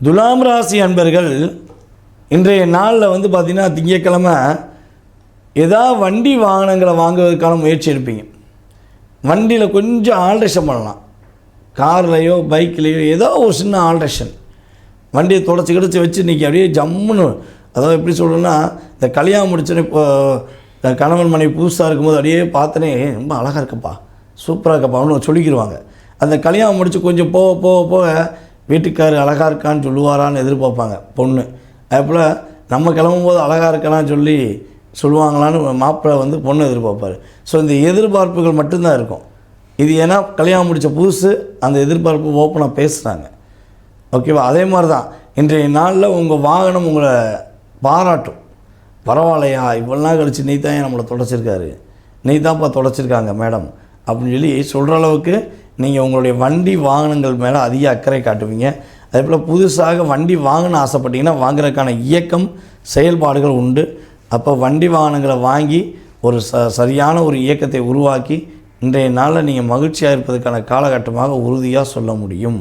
துலாம் ராசி அன்பர்கள் இன்றைய நாளில் வந்து பார்த்திங்கன்னா திங்கட்கிழமை ஏதாவது வண்டி வாகனங்களை வாங்குவதற்கான முயற்சி எடுப்பீங்க. வண்டியில் கொஞ்சம் ஆல்ட்ரேஷன் பண்ணலாம், கார்லேயோ பைக்லேயோ ஏதோ ஒரு சின்ன ஆல்ட்ரேஷன். வண்டியை தொடச்சி வச்சு இன்றைக்கி அப்படியே ஜம்முன்னு, அதாவது எப்படி சொல்கிறேன்னா, இந்த கல்யாணம் முடிச்சோன்னே இப்போ கணவன் மனைவி புதுசாக இருக்கும்போது அப்படியே பார்த்தனே ரொம்ப அழகாக இருக்கப்பா, சூப்பராக இருக்கப்பா சொல்லிக்கிடுவாங்க. அந்த கல்யாணம் முடித்து கொஞ்சம் போக வீட்டுக்கார் அழகாக இருக்கான்னு சொல்லுவாரான்னு எதிர்பார்ப்பாங்க பொண்ணு. அதுபோல் நம்ம கிளம்பும்போது அழகாக இருக்கானான்னு சொல்லுவாங்களான்னு மாப்பிள்ளை வந்து பொண்ணு எதிர்பார்ப்பார். ஸோ இந்த எதிர்பார்ப்புகள் மட்டும்தான் இருக்கும். இது ஏன்னா கல்யாணம் முடித்த புதுசு அந்த எதிர்பார்ப்பு ஓப்பனாக பேசுகிறாங்க. ஓகேவா? அதே மாதிரி தான் இன்றைய நாளில் உங்கள் வாகனம் உங்களை பாராட்டும். பரவாயில்லையா, இவ்வளோ நாள் கழிச்சு நீ தான் நம்மளை தொடச்சிருக்காரு, நீ தான்ப்பா தொடச்சிருக்காங்க மேடம் அப்படின்னு சொல்கிற அளவுக்கு நீங்கள் உங்களுடைய வண்டி வாகனங்கள் மேலே அதிக அக்கறை காட்டுவீங்க. அதே போல் புதுசாக வண்டி வாங்கணும் ஆசைப்பட்டீங்கன்னா வாங்குறதுக்கான இயக்கம் செயல்பாடுகள் உண்டு. அப்போ வண்டி வாகனங்களை வாங்கி ஒரு சரியான ஒரு இயக்கத்தை உருவாக்கி இன்றைய நாளில் நீங்கள் மகிழ்ச்சியாக இருப்பதற்கான காலகட்டமாக உறுதியாக சொல்ல முடியும்.